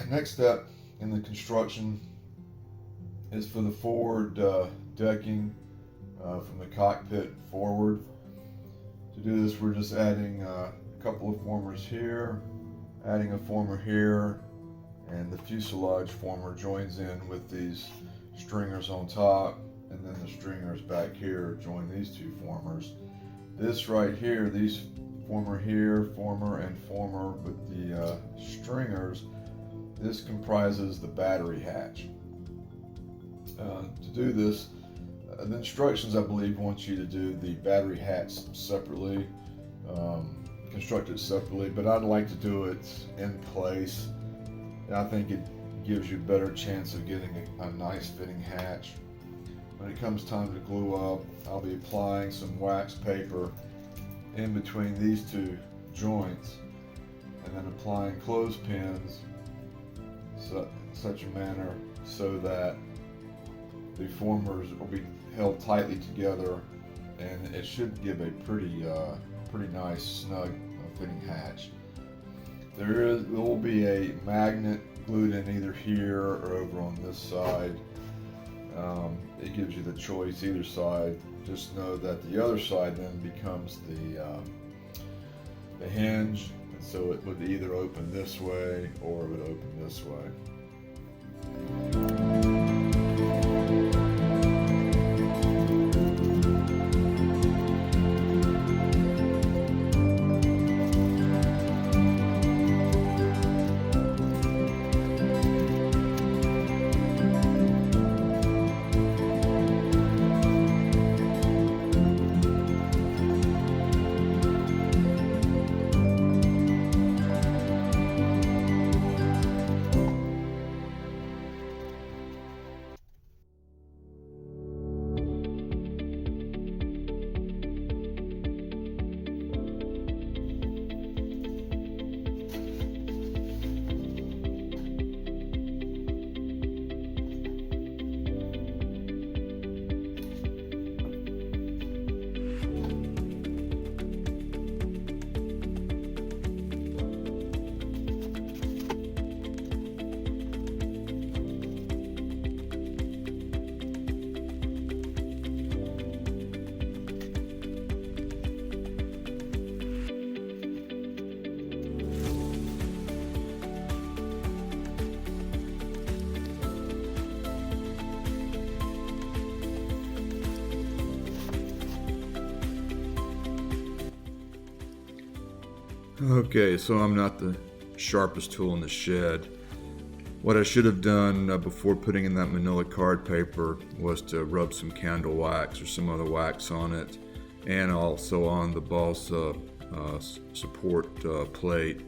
next step in the construction is for the forward decking from the cockpit forward. To do this, we're just adding a couple of formers here, adding a former here, and the fuselage former joins in with these stringers on top, and then the stringers back here join these two formers. This right here, these former here, former and former with the stringers, this comprises the battery hatch. To do this, the instructions, I believe, want you to do the battery hatch separately, construct it separately, but I'd like to do it in place. I think it gives you a better chance of getting a nice fitting hatch. When it comes time to glue up, I'll be applying some wax paper in between these two joints, and then applying clothespins in such a manner so that the formers will be held tightly together, and it should give a pretty nice snug fitting hatch. There will be a magnet glued in either here or over on this side. It gives you the choice either side. Just know that the other side then becomes the hinge, and so it would either open this way or it would open this way. Okay, so I'm not the sharpest tool in the shed. What I should have done before putting in that manila card paper was to rub some candle wax or some other wax on it, and also on the balsa support plate.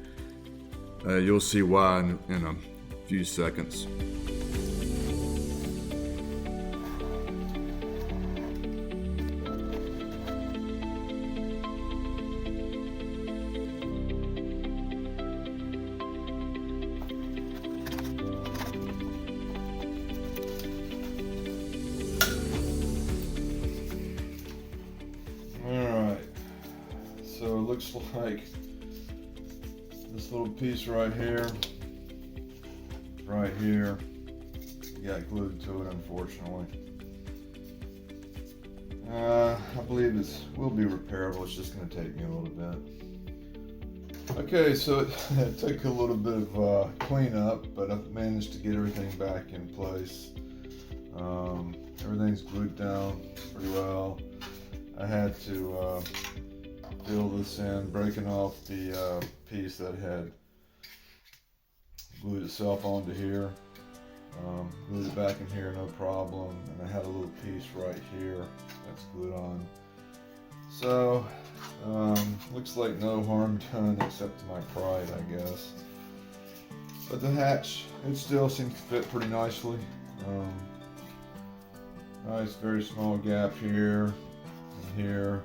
You'll see why in a few seconds. So it looks like this little piece right here, got glued to it, unfortunately. I believe it will be repairable. It's just going to take me a little bit. Okay, so it took a little bit of cleanup, but I've managed to get everything back in place. Everything's glued down pretty well. I had to fill this in, breaking off the piece that had glued itself onto here. Glued it back in here, no problem. And I had a little piece right here that's glued on. So, looks like no harm done except to my pride, I guess. But the hatch, it still seems to fit pretty nicely. Nice, very small gap here and here.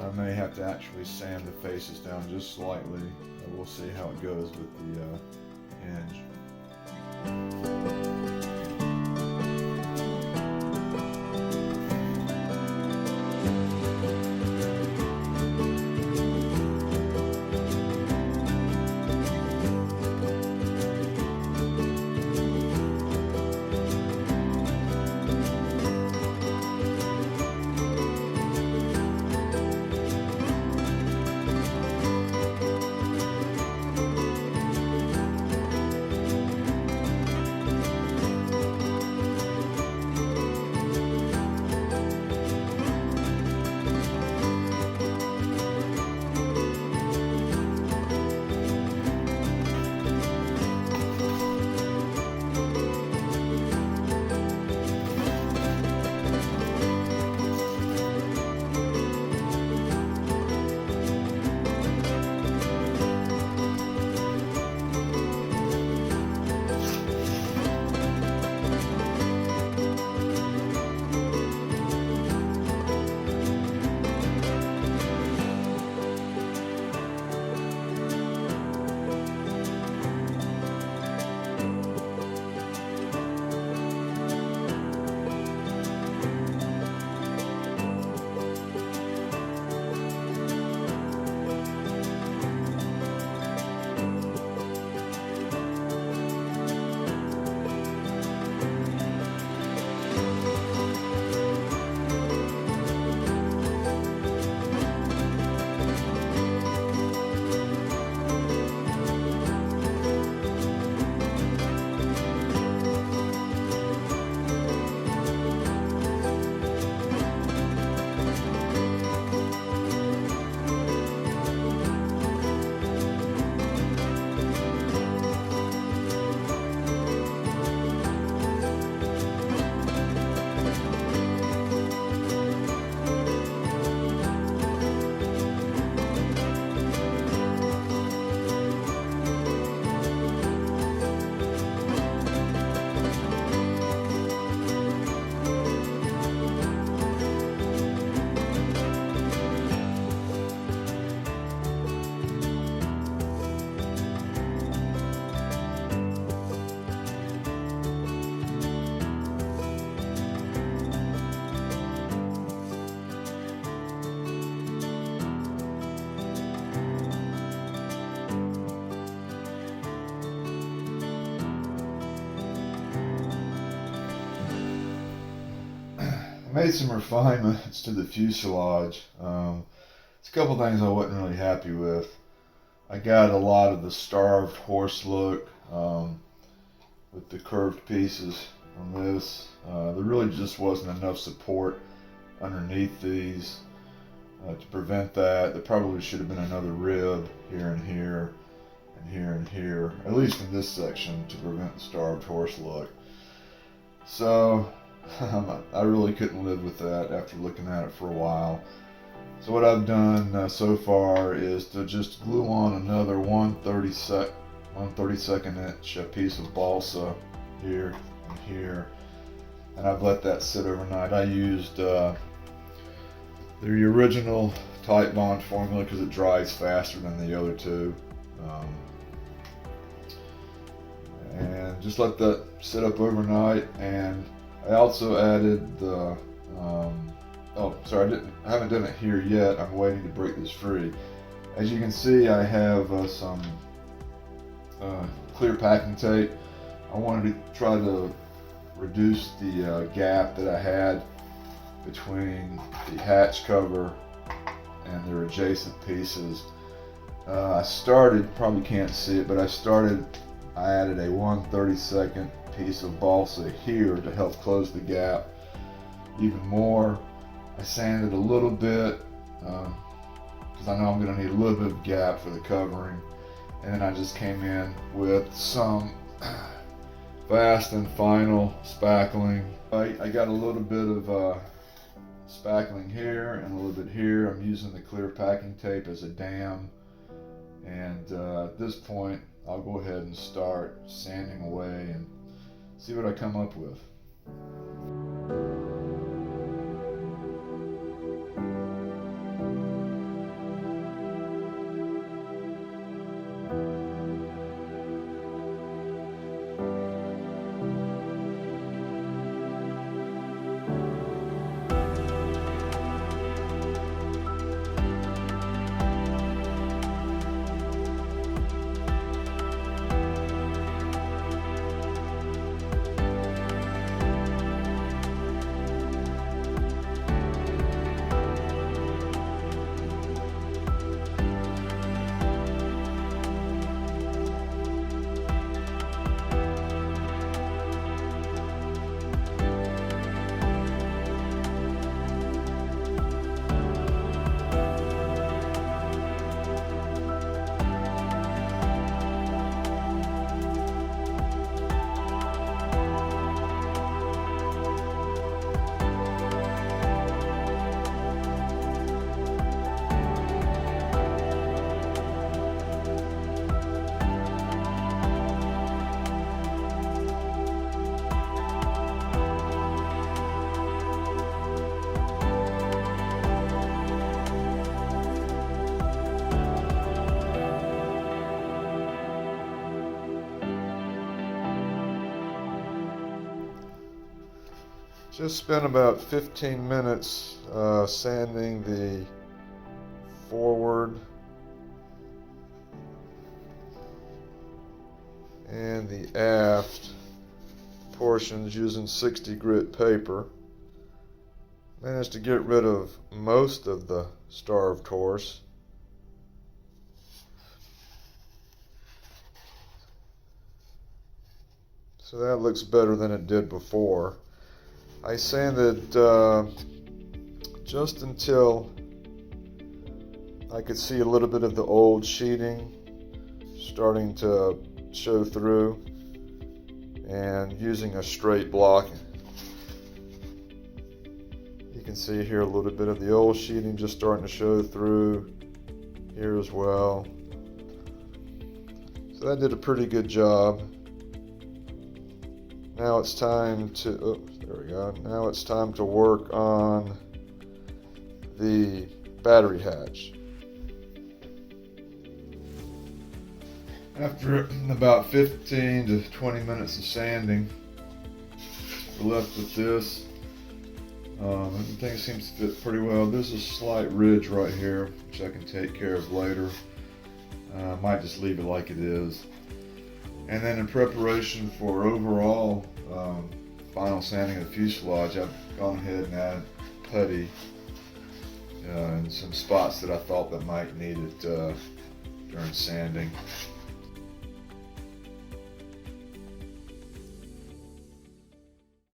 I may have to actually sand the faces down just slightly. We'll see how it goes with the hinge. made some refinements to the fuselage. It's a couple things I wasn't really happy with. I got a lot of the starved horse look with the curved pieces on this. There really just wasn't enough support underneath these to prevent that. There probably should have been another rib here and here and here and here, at least in this section, to prevent the starved horse look. So I really couldn't live with that after looking at it for a while. So what I've done so far is to just glue on another 1/32nd inch piece of balsa here and here, and I've let that sit overnight. I used the original tight bond formula because it dries faster than the other two, and just let that sit up overnight. And I also added the oh, sorry, I haven't done it here yet. I'm waiting to break this free. As you can see, I have some clear packing tape. I wanted to try to reduce the gap that I had between the hatch cover and their adjacent pieces. I started, probably can't see it, but I added a 1/32nd piece of balsa here to help close the gap even more. I sanded a little bit because I know I'm going to need a little bit of gap for the covering, and then I just came in with some fast and final spackling. I got a little bit of spackling here and a little bit here. I'm using the clear packing tape as a dam, and at this point I'll go ahead and start sanding away and see what I come up with. Just spent about 15 minutes sanding the forward and the aft portions using 60 grit paper. Managed to get rid of most of the starved horse. So that looks better than it did before. I sanded just until I could see a little bit of the old sheeting starting to show through, and using a straight block, you can see here a little bit of the old sheeting just starting to show through here as well. So that did a pretty good job. Now it's time to, there we go. Now it's time to work on the battery hatch. After about 15 to 20 minutes of sanding, we're left with this. Everything seems to fit pretty well. There's a slight ridge right here, which I can take care of later. Might just leave it like it is. And then in preparation for overall final sanding of the fuselage, I've gone ahead and added putty in some spots that I thought that might need it during sanding.